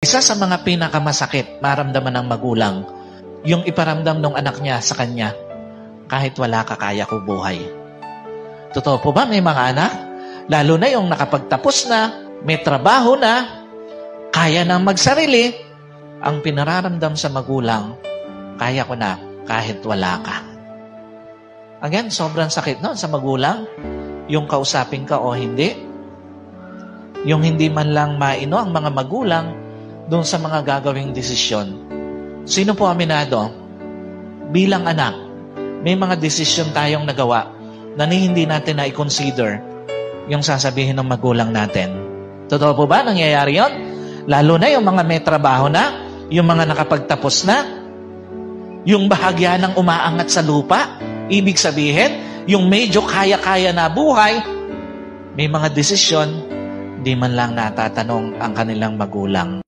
Isa sa mga pinakamasakit maramdaman ng magulang, yung iparamdam ng anak niya sa kanya, kahit wala ka, kaya ko buhay. Totoo po ba may mga anak? Lalo na yung nakapagtapos na, may trabaho na, kaya nang magsarili, ang pinararamdam sa magulang, kaya ko na kahit wala ka. Again, sobrang sakit nun sa magulang. Yung kausapin ka o hindi. Yung hindi man lang maino ang mga magulang doon sa mga gagawing desisyon. Sino po aminado? Bilang anak, may mga desisyon tayong nagawa na hindi natin na i-consider yung sasabihin ng magulang natin. Totoo po ba nangyayari yun? Lalo na yung mga may trabaho na, yung mga nakapagtapos na, yung bahagya ng umaangat sa lupa, ibig sabihin, yung medyo kaya-kaya na buhay, may mga desisyon, di man lang natatanong ang kanilang magulang.